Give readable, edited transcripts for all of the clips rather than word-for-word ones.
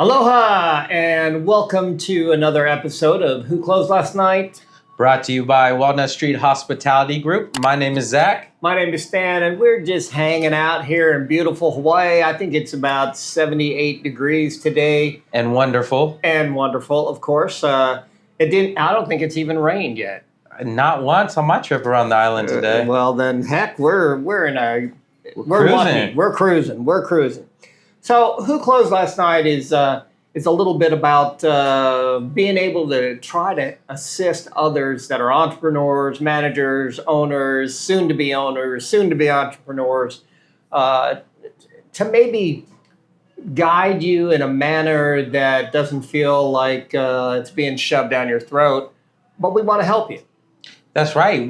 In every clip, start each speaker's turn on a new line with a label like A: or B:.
A: Aloha and welcome to another episode of Who Closed Last Night?
B: Brought to you by Walnut Street Hospitality Group. My name is Zach.
A: My name is Stan, and we're just hanging out here in beautiful Hawaii. I think it's about 78 degrees today.
B: And wonderful.
A: And wonderful, of course. I don't think it's even rained yet.
B: Not once on my trip around the island today.
A: Well, then, heck, we're lucky. We're cruising. So, Who Closed Last Night is a little bit about being able to try to assist others that are entrepreneurs, managers, owners, soon-to-be entrepreneurs, to maybe guide you in a manner that doesn't feel like it's being shoved down your throat, but we want to help you.
B: That's right.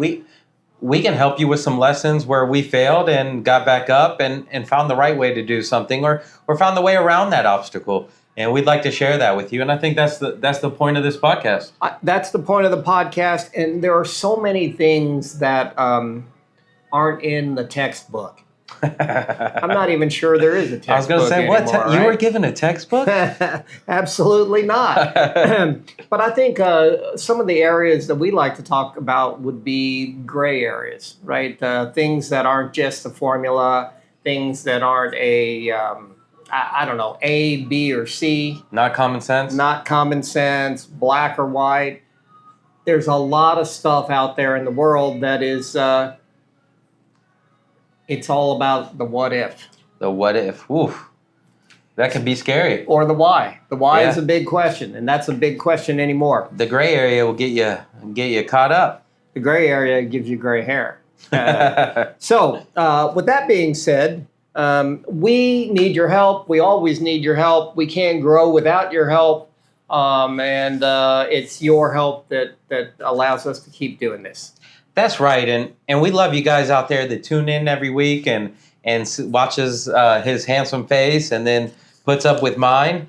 B: We can help you with some lessons where we failed and got back up and found the right way to do something or found the way around that obstacle. And we'd like to share that with you. And I think that's the point of this podcast.
A: That's the point of the podcast. And there are so many things that aren't in the textbook. I'm not even sure there is a textbook.
B: I was going to say,
A: anymore,
B: you
A: right?
B: were given a textbook?
A: Absolutely not. But I think some of the areas that we like to talk about would be gray areas, right? Things that aren't just a formula, things that aren't A, B, or C.
B: Not common sense?
A: Not common sense, black or white. There's a lot of stuff out there in the world that is... it's all about the what if.
B: The what if. Oof. That can be scary.
A: Or the why. The why is a big question, and that's a big question anymore.
B: The gray area will get you caught up.
A: The gray area gives you gray hair. So, with that being said, we need your help. We always need your help. We can't grow without your help, and it's your help that allows us to keep doing this.
B: That's right, and we love you guys out there that tune in every week and watches his handsome face and then puts up with mine.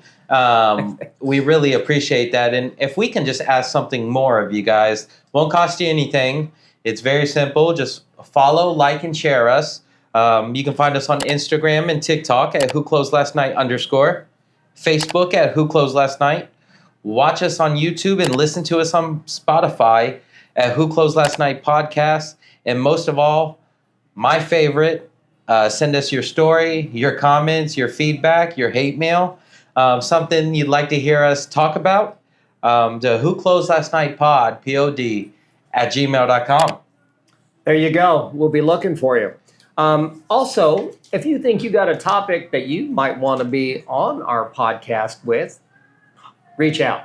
B: We really appreciate that, and if we can just ask something more of you guys, won't cost you anything. It's very simple. Just follow, like, and share us. You can find us on Instagram and TikTok at whoclosedlastnight_, Facebook at whoclosedlastnight. Watch us on YouTube and listen to us on Spotify at Who Closed Last Night podcast. And most of all, my favorite, send us your story, your comments, your feedback, your hate mail, something you'd like to hear us talk about, to Who Closed Last Night pod, POD, @gmail.com.
A: There you go. We'll be looking for you. Also, if you think you got a topic that you might want to be on our podcast with, reach out.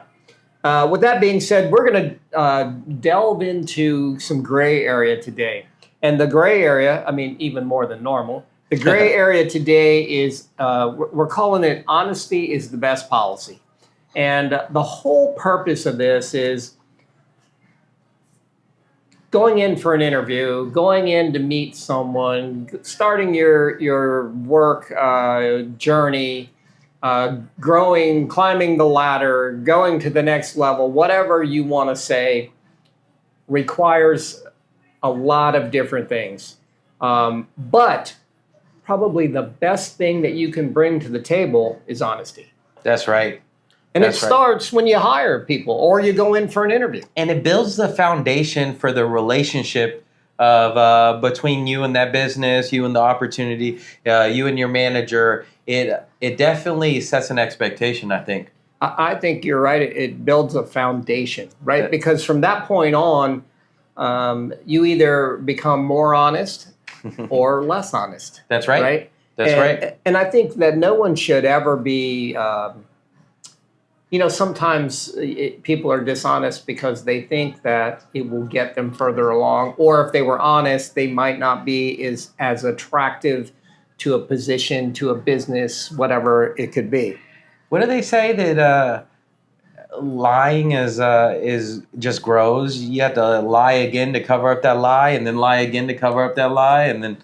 A: With that being said, we're going to delve into some gray area today. And the gray area, I mean, even more than normal, the gray area today is, we're calling it honesty is the best policy. And the whole purpose of this is going in for an interview, going in to meet someone, starting your work journey, growing, climbing the ladder, going to the next level, whatever you want to say, requires a lot of different things. But probably the best thing that you can bring to the table is honesty.
B: That's right.
A: And it starts when you hire people or you go in for an interview.
B: And it builds the foundation for the relationship of between you and that business, you and the opportunity, you and your manager. It definitely sets an expectation, I think.
A: I think you're right. It builds a foundation, right? Because from that point on, you either become more honest or less honest.
B: That's right.
A: Right?
B: That's right.
A: And I think that no one should ever be... sometimes people are dishonest because they think that it will get them further along. Or if they were honest, they might not be as attractive to a position, to a business, whatever it could be.
B: What do they say that lying is just grows? You have to lie again to cover up that lie, and then lie again to cover up that lie, and then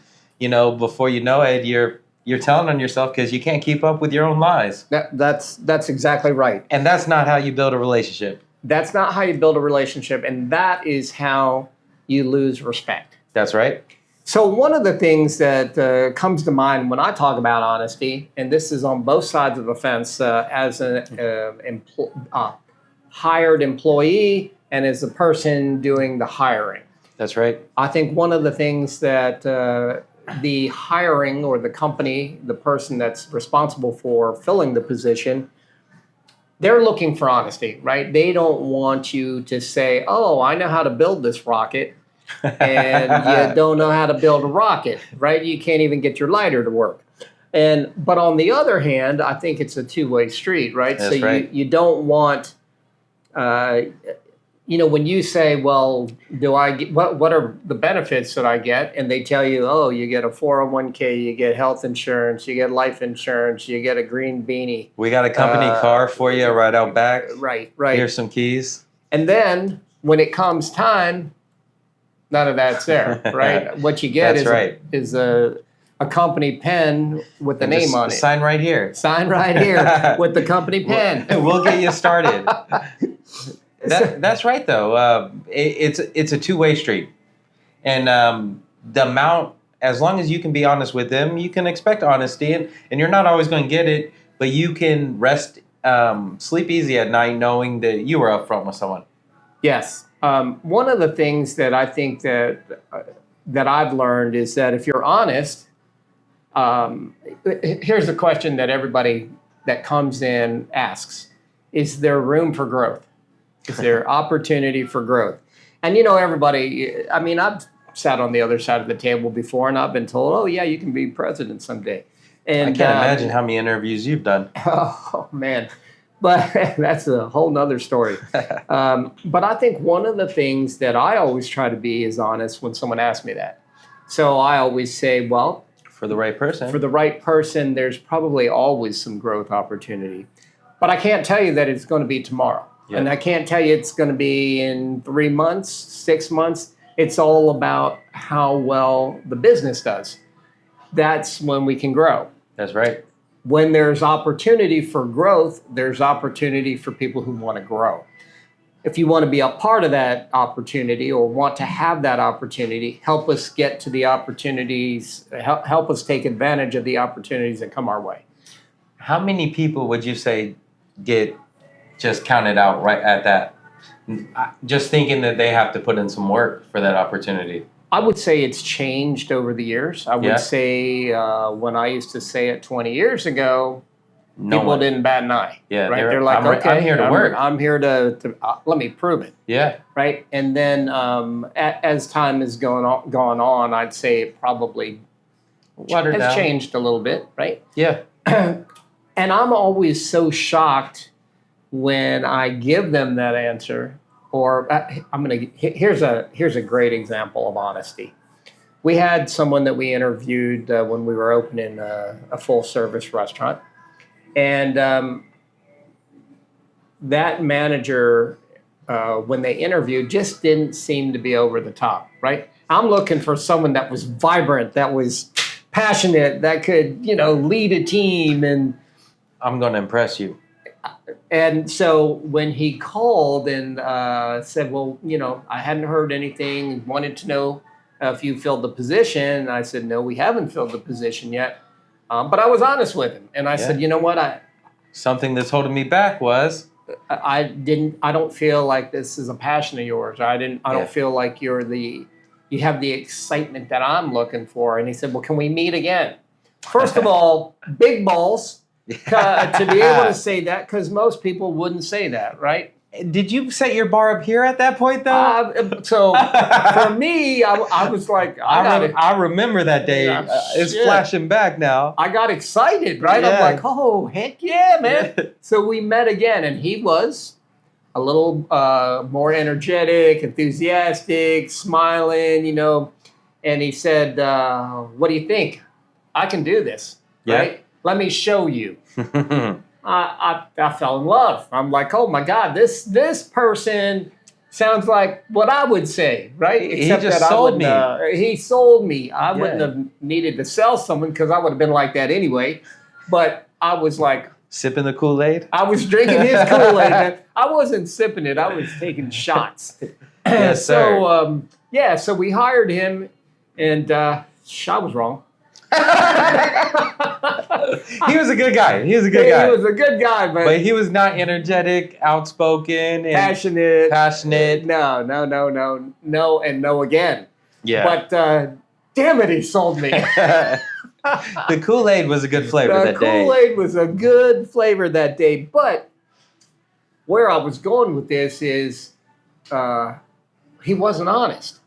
B: before you know it, you're telling on yourself because you can't keep up with your own lies.
A: That's exactly right.
B: And that's not how you build a relationship.
A: That's not how you build a relationship, and that is how you lose respect.
B: That's right.
A: So one of the things that comes to mind when I talk about honesty, and this is on both sides of the fence, as an hired employee and as the person doing the hiring.
B: That's right.
A: I think one of the things that the hiring or the company, the person that's responsible for filling the position, they're looking for honesty, right? They don't want you to say, oh, I know how to build this rocket, and you don't know how to build a rocket, right? You can't even get your lighter to work. But on the other hand, I think it's a two-way street, right?
B: That's
A: so
B: right.
A: You don't want, when you say, well, do I get, what are the benefits that I get? And they tell you, oh, you get a 401k, you get health insurance, you get life insurance, you get a green beanie.
B: We got a company car for you right out back.
A: Right.
B: Here's some keys.
A: And then when it comes time, none of that's there, right? What you get is a company pen with the name on it.
B: Sign right here.
A: Sign right here with the company pen.
B: We'll get you started. That's right, though. It's a two-way street, and the amount, as long as you can be honest with them, you can expect honesty, and you're not always going to get it, but you can rest, sleep easy at night knowing that you were upfront with someone.
A: Yes. One of the things that I think that I've learned is that if you're honest, here's the question that everybody that comes in asks: is there room for growth? Is there opportunity for growth? And everybody, I mean, I've sat on the other side of the table before and I've been told, oh yeah, you can be president someday. And
B: I can't imagine how many interviews you've done.
A: Oh man, but that's a whole nother story. But I think one of the things that I always try to be is honest when someone asks me that. So I always say, well,
B: for the right person,
A: there's probably always some growth opportunity. But I can't tell you that it's going to be tomorrow. Yeah. And I can't tell you it's going to be in 3 months, 6 months. It's all about how well the business does. That's when we can grow.
B: That's right.
A: When there's opportunity for growth, there's opportunity for people who want to grow. If you want to be a part of that opportunity or want to have that opportunity, help us get to the opportunities, help us take advantage of the opportunities that come our way.
B: How many people would you say get just counted out right at that? Just thinking that they have to put in some work for that opportunity.
A: I would say it's changed over the years. I would say when I used to say it 20 years ago, people didn't bat an eye.
B: Yeah,
A: right? They're like,
B: I'm here to work.
A: I'm here to let me prove it.
B: Yeah.
A: Right. And then as time has gone on, I'd say it probably has changed a little bit. Right.
B: Yeah.
A: And I'm always so shocked when I give them that answer, or here's a great example of honesty. We had someone that we interviewed when we were opening a full service restaurant, and that manager, when they interviewed, just didn't seem to be over the top. Right? I'm looking for someone that was vibrant, that was passionate, that could lead a team, and
B: I'm going to impress you.
A: And so when he called and said, well, I hadn't heard anything, wanted to know if you filled the position. And I said, no, we haven't filled the position yet. But I was honest with him. And I said, you know what?
B: Something that's holding me back was?
A: I don't feel like this is a passion of yours. I don't feel like you have the excitement that I'm looking for. And he said, well, can we meet again? First of all, big balls. To be able to say that, because most people wouldn't say that, right?
B: Did you set your bar up here at that point, though?
A: So for me, I was like,
B: I remember that day. It's flashing back now.
A: I got excited, right? Yeah. I'm like, oh, heck yeah, man. So we met again, and he was a little more energetic, enthusiastic, smiling, And he said, what do you think? I can do this, right? Let me show you. I fell in love. I'm like, oh my God, this person sounds like what I would say, right?
B: Except he just sold me.
A: He sold me. I wouldn't have needed to sell someone because I would have been like that anyway. But I was like,
B: sipping the Kool-Aid?
A: I was drinking his Kool-Aid. I wasn't sipping it. I was taking shots.
B: Yes, sir.
A: So we hired him. And I was wrong.
B: He was a good guy. He was a good guy.
A: He was a good guy,
B: but he was not energetic, outspoken, and
A: passionate. No, and no again.
B: Yeah.
A: But damn it, he sold me.
B: The Kool-Aid was a good flavor that day.
A: The Kool-Aid was a good flavor that day. But where I was going with this is he wasn't honest.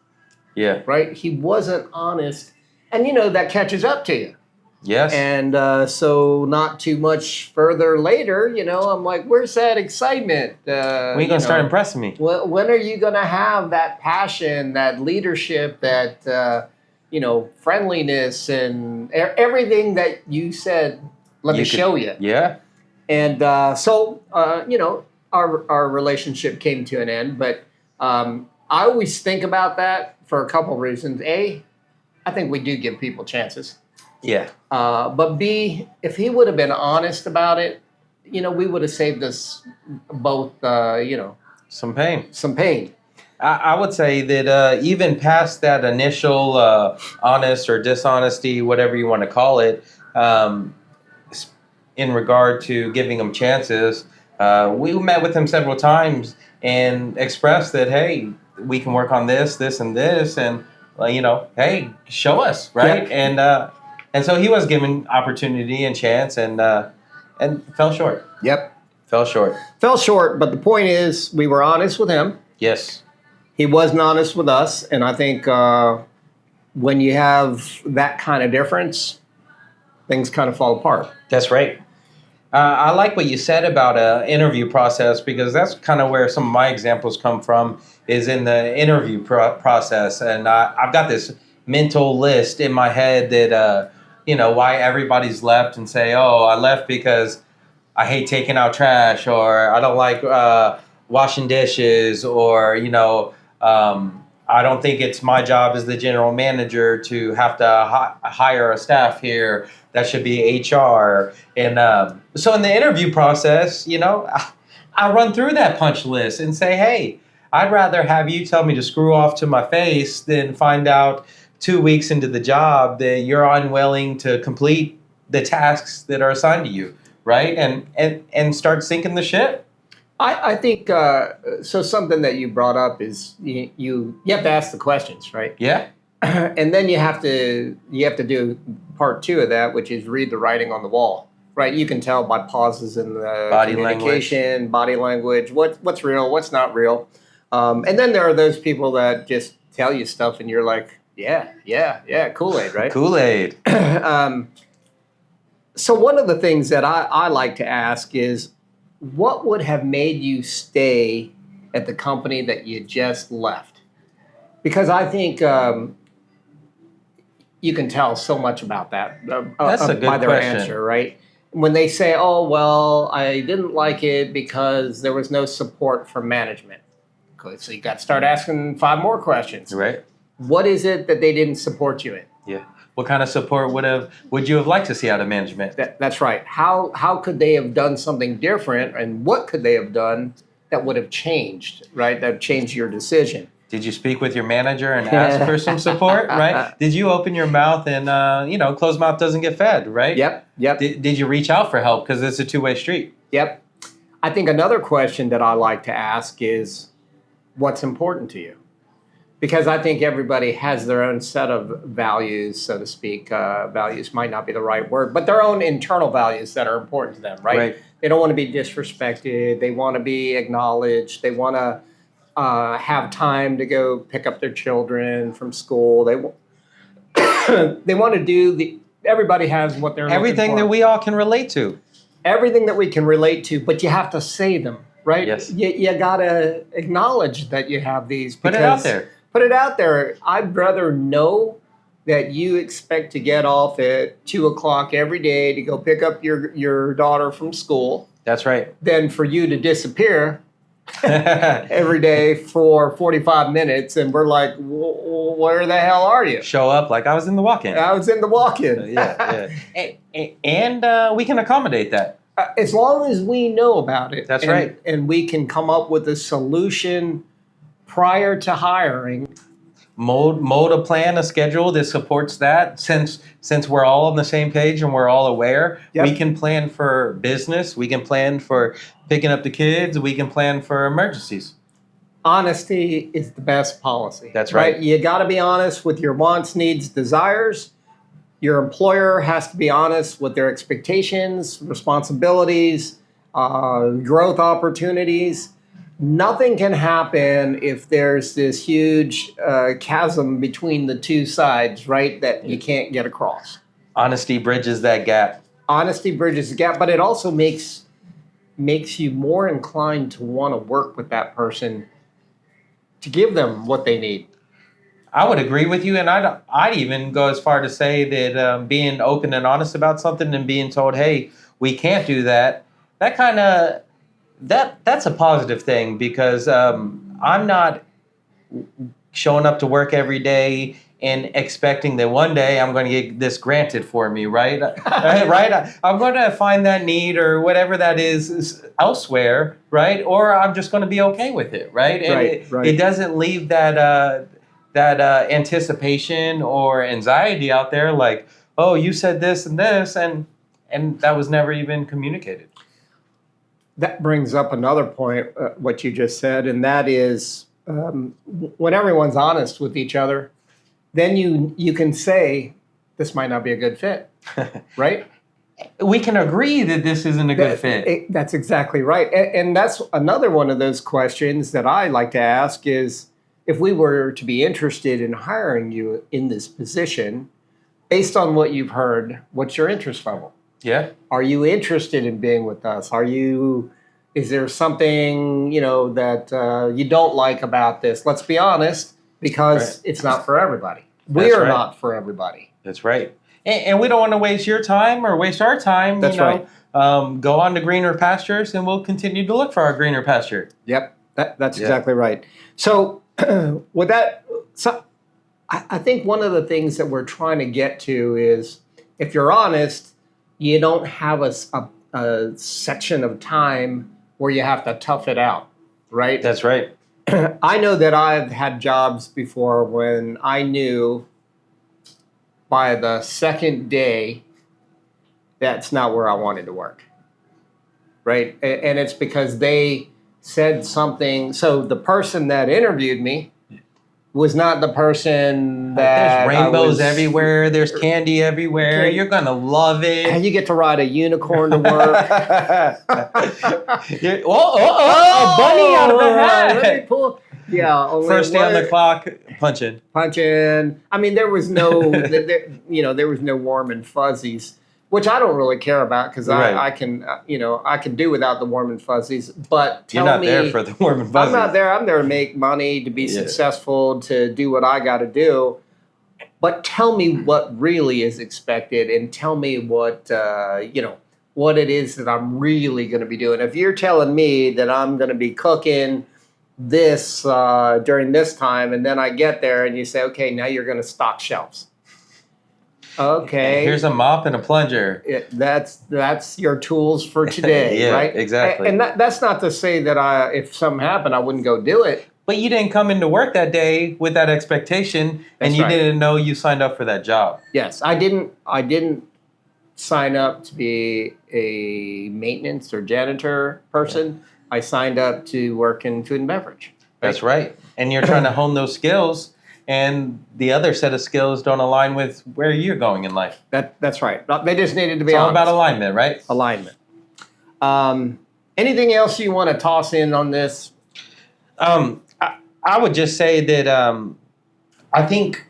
B: Yeah.
A: Right? He wasn't honest. And, that catches up to you.
B: Yes.
A: And so not too much further later, I'm like, where's that excitement?
B: When are you going to start impressing me?
A: When are you going to have that passion, that leadership, that, friendliness and everything that you said, let me show you.
B: Yeah.
A: And so, our relationship came to an end. But I always think about that for a couple of reasons. A, I think we do give people chances.
B: Yeah.
A: But B, if he would have been honest about it, we would have saved us both,
B: some pain.
A: Some pain.
B: I would say that even past that initial honest or dishonesty, whatever you want to call it, in regard to giving him chances, we met with him several times and expressed that, hey, we can work on this, and this, and hey, show us, right?
A: Yep.
B: And so he was given opportunity and chance, and fell short.
A: Yep,
B: fell short.
A: Fell short, but the point is, we were honest with him.
B: Yes,
A: he wasn't honest with us, and I think when you have that kind of difference, things kind of fall apart.
B: That's right. I like what you said about an interview process, because that's kind of where some of my examples come from, is in the interview process. And I've got this mental list in my head that, why everybody's left and say, oh, I left because I hate taking out trash, or I don't like washing dishes, or, I don't think it's my job as the general manager to have to hire a staff here. That should be HR. And so in the interview process, I run through that punch list and say, hey, I'd rather have you tell me to screw off to my face than find out 2 weeks into the job that you're unwilling to complete the tasks that are assigned to you, right? And start sinking the ship.
A: I think so. Something that you brought up is you have to ask the questions, right?
B: Yeah.
A: And then you have to do part 2 of that, which is read the writing on the wall, right? You can tell by pauses in the communication, body language, what's real, what's not real. And then there are those people that just tell you stuff, and you're like, yeah, Kool-Aid, right?
B: Kool-Aid.
A: So one of the things that I like to ask is, what would have made you stay at the company that you just left? Because I think you can tell so much about that
B: That's a good
A: by their
B: question.
A: answer, right? When they say, oh, well, I didn't like it because there was no support from management. Okay, so you got to start asking 5 more questions.
B: Right.
A: What is it that they didn't support you in?
B: Yeah. What kind of support would you have liked to see out of management?
A: That's right. How could they have done something different, and what could they have done that would have changed, right? That changed your decision.
B: Did you speak with your manager and ask for some support, right? Did you open your mouth and, closed mouth doesn't get fed, right?
A: Yep.
B: Did you reach out for help? Because it's a two-way street.
A: Yep. I think another question that I like to ask is, what's important to you? Because I think everybody has their own set of values, so to speak. Values might not be the right word, but their own internal values that are important to them, right? They don't want to be disrespected. They want to be acknowledged. They want to have time to go pick up their children from school. They want to do everybody has what they're
B: everything
A: looking for.
B: That we all can relate to.
A: Everything that we can relate to, but you have to say them, right?
B: Yes.
A: You got to acknowledge that you have these.
B: Put it out there.
A: Put it out there. I'd rather know that you expect to get off at 2:00 every day to go pick up your daughter from school.
B: That's right.
A: Than for you to disappear every day for 45 minutes, and we're like, where the hell are you?
B: Show up like I was in the walk-in.
A: I was in the walk-in.
B: Yeah. And we can accommodate that.
A: As long as we know about it.
B: That's right.
A: And we can come up with a solution prior to hiring.
B: mold a plan, a schedule that supports that. Since we're all on the same page and we're all aware, we can plan for business, we can plan for picking up the kids, we can plan for emergencies.
A: Honesty is the best policy.
B: That's right.
A: You got to be honest with your wants, needs, desires. Your employer has to be honest with their expectations, responsibilities, growth opportunities. Nothing can happen if there's this huge chasm between the two sides, right, that you can't get across.
B: Honesty bridges that gap.
A: Honesty bridges the gap, but it also makes you more inclined to want to work with that person to give them what they need.
B: I would agree with you, and I'd even go as far to say that being open and honest about something and being told, hey, we can't do that, that's a positive thing, because I'm not showing up to work every day and expecting that one day I'm going to get this granted for me, right? Right? I'm going to find that need or whatever that is elsewhere, right? Or I'm just going to be okay with it, right? And it doesn't leave that anticipation or anxiety out there, like, oh, you said this and this, and that was never even communicated.
A: That brings up another point, what you just said, and that is when everyone's honest with each other, then you can say, this might not be a good fit, right?
B: We can agree that this isn't a good fit.
A: That's exactly right. And that's another one of those questions that I like to ask is, if we were to be interested in hiring you in this position, based on what you've heard, what's your interest level?
B: Yeah.
A: Are you interested in being with us? Is there something, that you don't like about this? Let's be honest, because it's not for everybody. We're not for everybody.
B: That's right. And we don't want to waste your time or waste our time.
A: That's right.
B: Go on to greener pastures, and we'll continue to look for our greener pasture.
A: Yep. That's exactly right. So with that, I think one of the things that we're trying to get to is, if you're honest, you don't have a section of time where you have to tough it out, right?
B: That's right.
A: I know that I've had jobs before when I knew by the second day that's not where I wanted to work, right? And it's because they said something. So the person that interviewed me was not the person that...
B: There's rainbows everywhere. There's candy everywhere. You're going to love it.
A: And you get to ride a unicorn to work.
B: A bunny out of the hat.
A: Let me pull... Yeah.
B: First day on the clock, punch in.
A: I mean, there was no, there was no warm and fuzzies, which I don't really care about, because I can do without the warm and fuzzies. But
B: you're not there for the warm and fuzzies.
A: I'm not there. I'm there to make money, to be successful, to do what I got to do. But tell me what really is expected, and tell me what what it is that I'm really going to be doing. If you're telling me that I'm going to be cooking this during this time, and then I get there and you say, okay, now you're going to stock shelves. Okay.
B: Here's a mop and a plunger.
A: That's your tools for today, right?
B: Exactly.
A: And that's not to say that if something happened, I wouldn't go do it.
B: But you didn't come into work that day with that expectation, and you didn't know you signed up for that job.
A: Yes, I didn't sign up to be a maintenance or janitor person. Yeah. I signed up to work in food and beverage. Right?
B: That's right. And you're trying to hone those skills, and the other set of skills don't align with where you're going in life.
A: That's right. They just needed to be
B: It's all
A: honest.
B: about alignment, right?
A: Alignment. Anything else you want to toss in on this?
B: I would just say that I think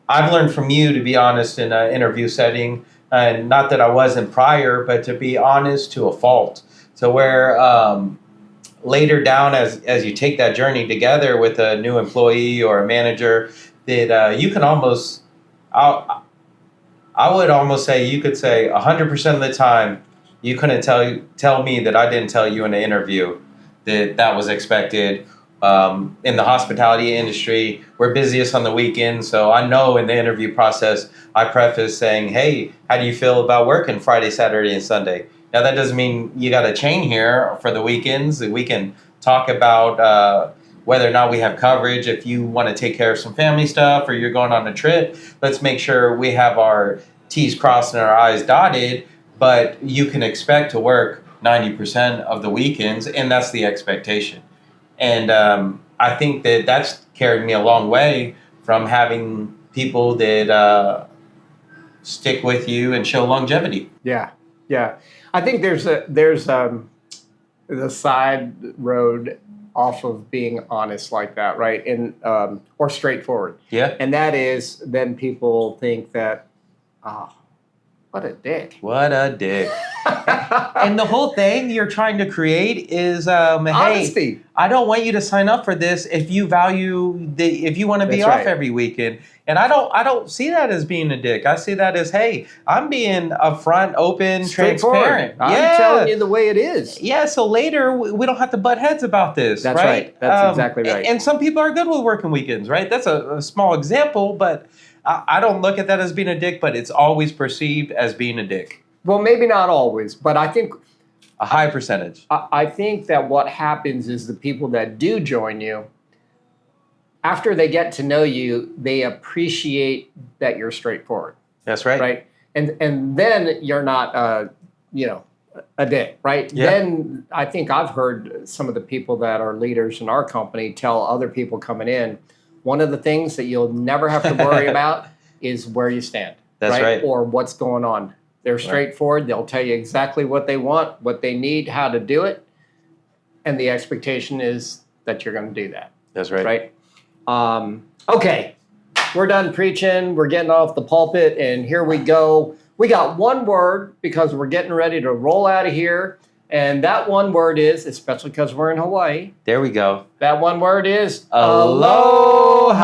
B: I've learned from you to be honest in an interview setting, and not that I wasn't prior, but to be honest to a fault, to where later down as you take that journey together with a new employee or a manager, that you can almost, I would almost say, you could say 100% of the time, you couldn't tell me that I didn't tell you in the interview that was expected. In the hospitality industry, we're busiest on the weekend, so I know in the interview process, I preface saying, hey, how do you feel about working Friday, Saturday, and Sunday? Now, that doesn't mean you got a chain here for the weekends. We can talk about whether or not we have coverage. If you want to take care of some family stuff or you're going on a trip, let's make sure we have our T's crossed and our I's dotted. But you can expect to work 90% of the weekends, and that's the expectation. And I think that that's carried me a long way from having people that stick with you and show longevity.
A: Yeah. I think there's the side road off of being honest like that, right? And or straightforward.
B: Yeah.
A: And that is, then people think that, what a dick.
B: What a dick. And the whole thing you're trying to create is,
A: honesty.
B: Hey, I don't want you to sign up for this if you if you want to be
A: That's
B: off
A: right.
B: every weekend. And I don't see that as being a dick. I see that as, hey, I'm being upfront, open, transparent.
A: I'm telling you the way it is.
B: Yeah, so later we don't have to butt heads about this.
A: That's right. That's exactly right.
B: And some people are good with working weekends, right? That's a small example, but I don't look at that as being a dick, but it's always perceived as being a dick.
A: Well, maybe not always, but I think
B: a high percentage.
A: I think that what happens is the people that do join you, after they get to know you, they appreciate that you're straightforward.
B: That's right.
A: Right? And then you're not a dick, right?
B: Yeah.
A: Then I think I've heard some of the people that are leaders in our company tell other people coming in, one of the things that you'll never have to worry about is where you stand.
B: That's right.
A: Or what's going on. They're straightforward. They'll tell you exactly what they want, what they need, how to do it. And the expectation is that you're going to do that.
B: That's right.
A: Right? Okay. We're done preaching. We're getting off the pulpit, and here we go. We got one word because we're getting ready to roll out of here. And that one word is, especially because we're in Hawaii.
B: There we go.
A: That one word is
B: Aloha.